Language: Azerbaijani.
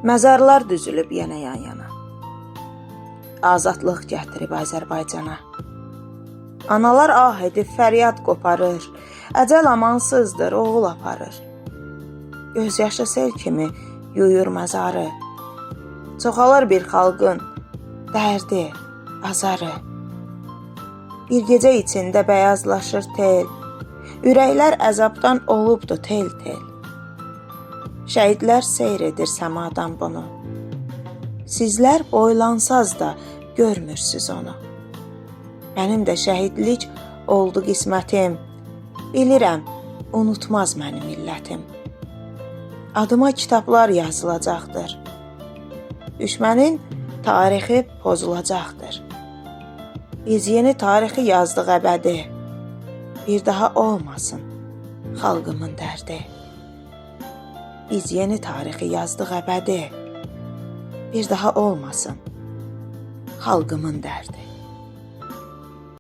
Məzarlar düzülüb yenə yan-yana. Azadlıq gətirib Azərbaycana. Analar ah edib fəryad qoparır, əcəl amansızdır, oğul aparır. Göz yaşı sel kimi yuyur məzarı. Çoxalır bir xalqın dərdi, azarı. Bir gecə içində bəyazlaşır tel, ürəklər əzabdan olubdu tel-tel. Şəhidlər seyr edir səmadan bunu. Sizlər boylansaz da görmürsüz onu. Mənim də şəhidlik oldu qismətim. Bilirəm, unutmaz mənim millətim. Adıma kitablar yazılacaqdır. Düşmənin tarixi pozulacaqdır. Biz yeni tarixi yazdıq əbədi. Bir daha olmasın xalqımın dərdi. Biz yeni tarixi yazdıq əbədi. Bir daha olmasın xalqımın dərdi.